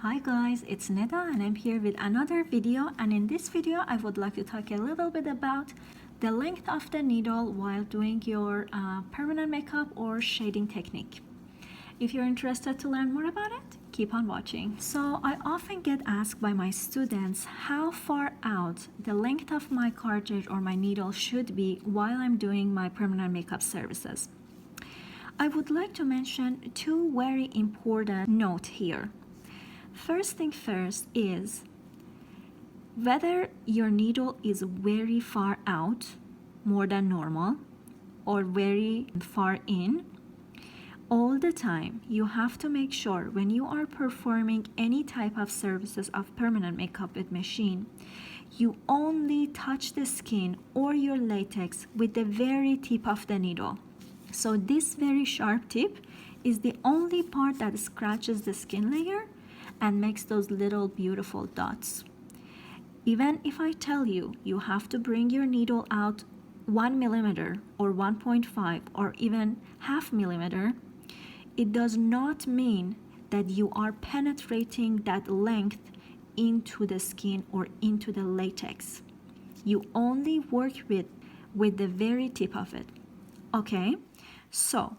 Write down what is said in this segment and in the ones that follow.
Hi guys, it's Neda and I'm here with another video, and in this video I would like to talk a little bit about the length of the needle while doing your permanent makeup or shading technique. If you're interested to learn more about it, keep on watching. So I often get asked by my students how far out the length of my cartridge or my needle should be while I'm doing my permanent makeup services. I would like to mention two very important notes here. First thing first is whether your needle is very far out, more than normal, or very far in. All the time, you have to make sure when you are performing any type of services of permanent makeup with machine, you only touch the skin or your latex with the very tip of the needle. So this very sharp tip is the only part that scratches the skin layer and makes those little beautiful dots. Even if I tell you you have to bring your needle out 1 millimeter or 1.5 or even half millimeter, it does not mean that you are penetrating that length into the skin or into the latex. You only work with the very tip of it. Okay, so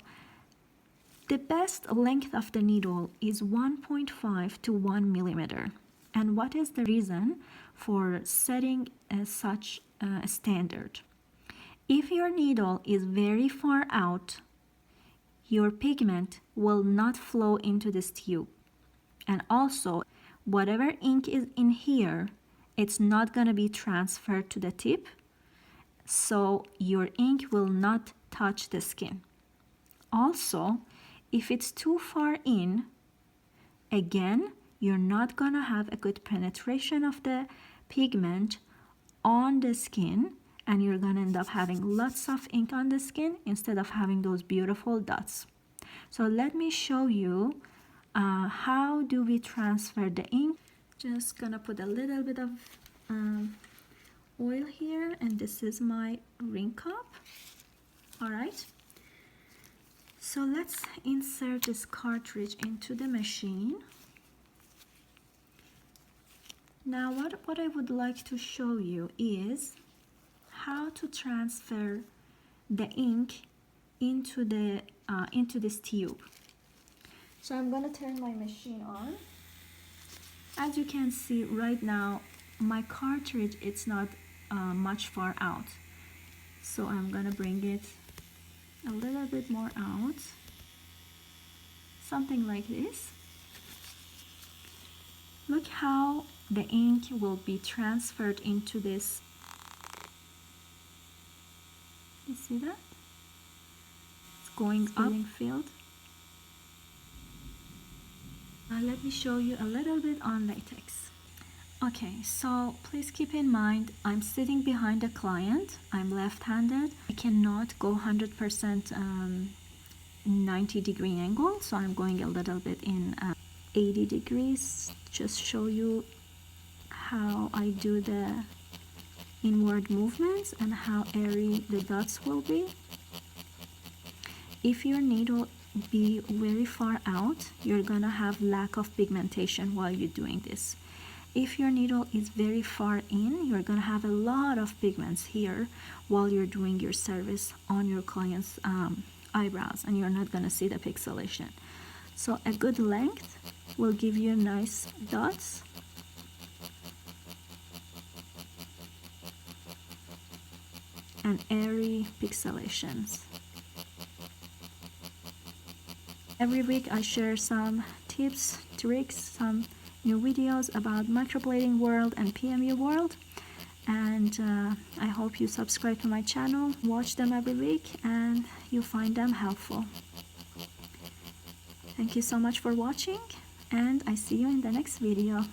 the best length of the needle is 1.5 to 1 millimeter. And what is the reason for setting such a standard? If your needle is very far out, your pigment will not flow into this tube. And also, whatever ink is in here, it's not going to be transferred to the tip, so your ink will not touch the skin. Also, if it's too far in, again, you're not gonna have a good penetration of the pigment on the skin, and you're gonna end up having lots of ink on the skin instead of having those beautiful dots. So let me show you how do we transfer the ink. Just gonna put a little bit of oil here, and this is my ring cup. All right. So let's insert this cartridge into the machine. Now what I would like to show you is how to transfer the ink into this tube. So I'm gonna turn my machine on. As you can see right now, my cartridge, it's not much far out. So I'm gonna bring it a little bit more out, something like this. Look how the ink will be transferred into this. You see that? It's going up filled. Now let me show you a little bit on latex. Okay, so please keep in mind, I'm sitting behind a client. I'm left-handed. I cannot go 100% 90-degree angle, so I'm going a little bit in 80 degrees. Just show you how I do the inward movements and how airy the dots will be. If your needle be very far out, you're gonna have lack of pigmentation while you're doing this. If your needle is very far in, you're gonna have a lot of pigments here while you're doing your service on your client's eyebrows, and you're not gonna see the pixelation. So a good length will give you nice dots. And airy pixelations. Every week I share some tips, tricks, some new videos about microblading world and PMU world, and I hope you subscribe to my channel, watch them every week, and you find them helpful. Thank you so much for watching, and I see you in the next video.